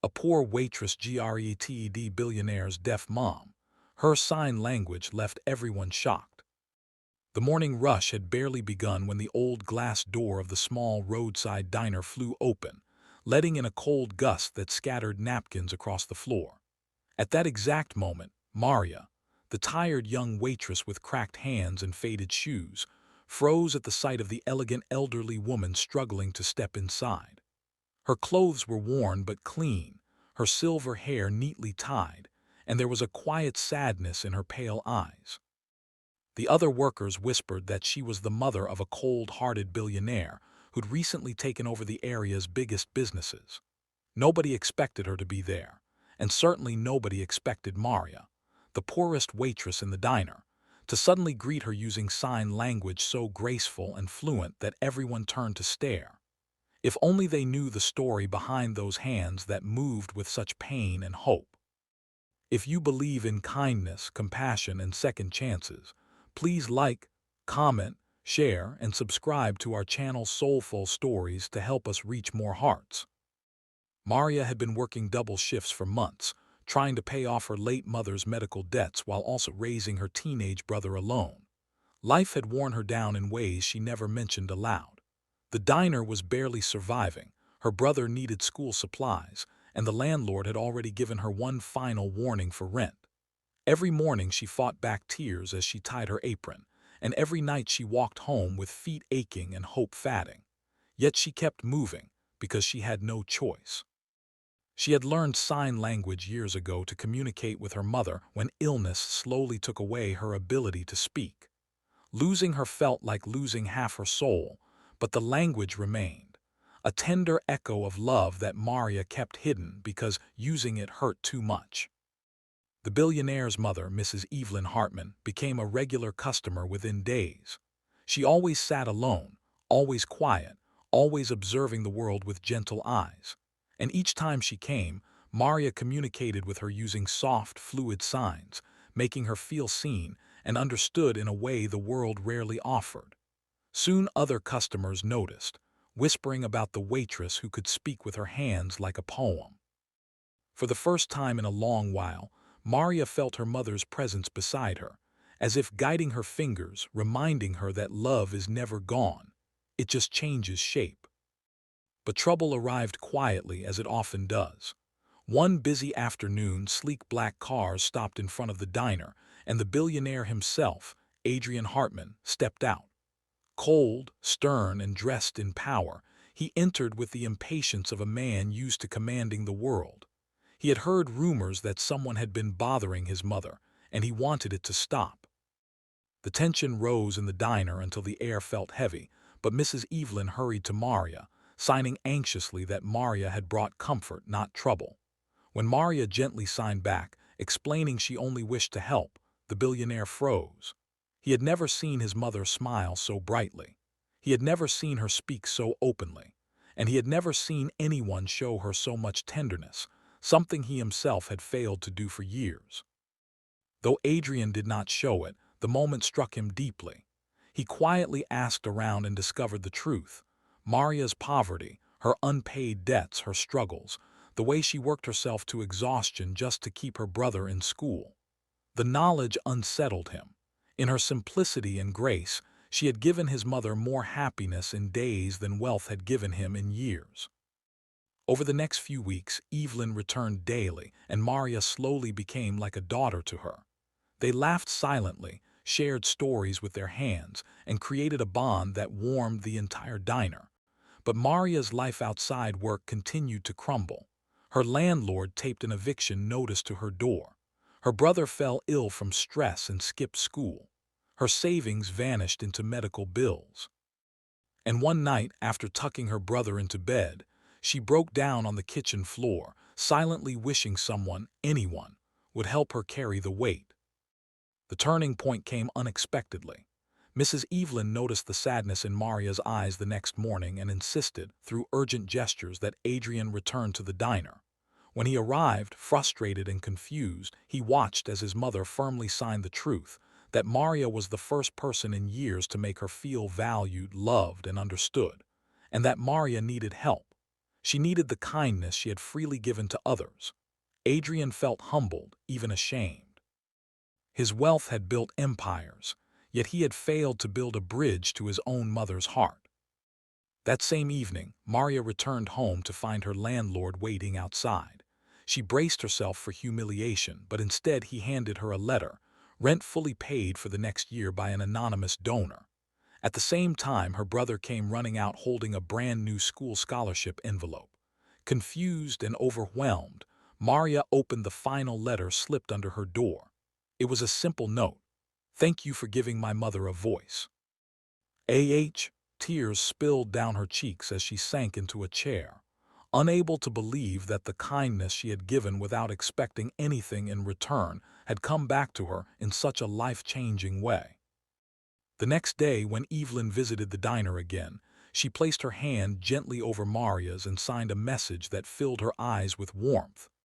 a poor waitress greted billionaire's deaf mom. Her sign language left everyone shocked. The morning rush had barely begun when the old glass door of the small roadside diner flew open, letting in a cold gust that scattered napkins across the floor. At that exact moment, Maria, the tired young waitress with cracked hands and faded shoes, froze at the sight of the elegant elderly woman struggling to step inside. Her clothes were worn but clean, her silver hair neatly tied, and there was a quiet sadness in her pale eyes. The other workers whispered that she was the mother of a cold-hearted billionaire who'd recently taken over the area's biggest businesses. Nobody expected her to be there, and certainly nobody expected Maria, the poorest waitress in the diner, to suddenly greet her using sign language so graceful and fluent that everyone turned to stare. If only they knew the story behind those hands that moved with such pain and hope. If you believe in kindness, compassion, and second chances, please like, comment, share, and subscribe to our channel Soulful Stories to help us reach more hearts. Maria had been working double shifts for months, trying to pay off her late mother's medical debts while also raising her teenage brother alone. Life had worn her down in ways she never mentioned aloud. The diner was barely surviving, her brother needed school supplies, and the landlord had already given her one final warning for rent. Every morning she fought back tears as she tied her apron, and every night she walked home with feet aching and hope fading. Yet she kept moving, because she had no choice. She had learned sign language years ago to communicate with her mother when illness slowly took away her ability to speak. Losing her felt like losing half her soul, but the language remained, a tender echo of love that Maria kept hidden because using it hurt too much. The billionaire's mother, Mrs. Evelyn Hartman, became a regular customer within days. She always sat alone, always quiet, always observing the world with gentle eyes. And each time she came, Maria communicated with her using soft, fluid signs, making her feel seen and understood in a way the world rarely offered. Soon other customers noticed, whispering about the waitress who could speak with her hands like a poem. For the first time in a long while, Maria felt her mother's presence beside her, as if guiding her fingers, reminding her that love is never gone. It just changes shape. But trouble arrived quietly, as it often does. One busy afternoon, sleek black cars stopped in front of the diner, and the billionaire himself, Adrian Hartman, stepped out. Cold, stern, and dressed in power, he entered with the impatience of a man used to commanding the world. He had heard rumors that someone had been bothering his mother, and he wanted it to stop. The tension rose in the diner until the air felt heavy, but Mrs. Evelyn hurried to Maria, signing anxiously that Maria had brought comfort, not trouble. When Maria gently signed back, explaining she only wished to help, the billionaire froze. He had never seen his mother smile so brightly. He had never seen her speak so openly. And he had never seen anyone show her so much tenderness, something he himself had failed to do for years. Though Adrian did not show it, the moment struck him deeply. He quietly asked around and discovered the truth. Maria's poverty, her unpaid debts, her struggles, the way she worked herself to exhaustion just to keep her brother in school. The knowledge unsettled him. In her simplicity and grace, she had given his mother more happiness in days than wealth had given him in years. Over the next few weeks, Evelyn returned daily, and Maria slowly became like a daughter to her. They laughed silently, shared stories with their hands, and created a bond that warmed the entire diner. But Maria's life outside work continued to crumble. Her landlord taped an eviction notice to her door. Her brother fell ill from stress and skipped school. Her savings vanished into medical bills. And one night, after tucking her brother into bed, she broke down on the kitchen floor, silently wishing someone, anyone, would help her carry the weight. The turning point came unexpectedly. Mrs. Evelyn noticed the sadness in Maria's eyes the next morning and insisted, through urgent gestures, that Adrian return to the diner. When he arrived, frustrated and confused, he watched as his mother firmly signed the truth, that Maria was the first person in years to make her feel valued, loved, and understood, and that Maria needed help. She needed the kindness she had freely given to others. Adrian felt humbled, even ashamed. His wealth had built empires, yet he had failed to build a bridge to his own mother's heart. That same evening, Maria returned home to find her landlord waiting outside. She braced herself for humiliation, but instead he handed her a letter, rent fully paid for the next year by an anonymous donor. At the same time, her brother came running out holding a brand new school scholarship envelope. Confused and overwhelmed, Maria opened the final letter slipped under her door. It was a simple note. "Thank you for giving my mother a voice." Tears spilled down her cheeks as she sank into a chair, unable to believe that the kindness she had given without expecting anything in return had come back to her in such a life-changing way. The next day, when Evelyn visited the diner again, she placed her hand gently over Maria's and signed a message that filled her eyes with warmth.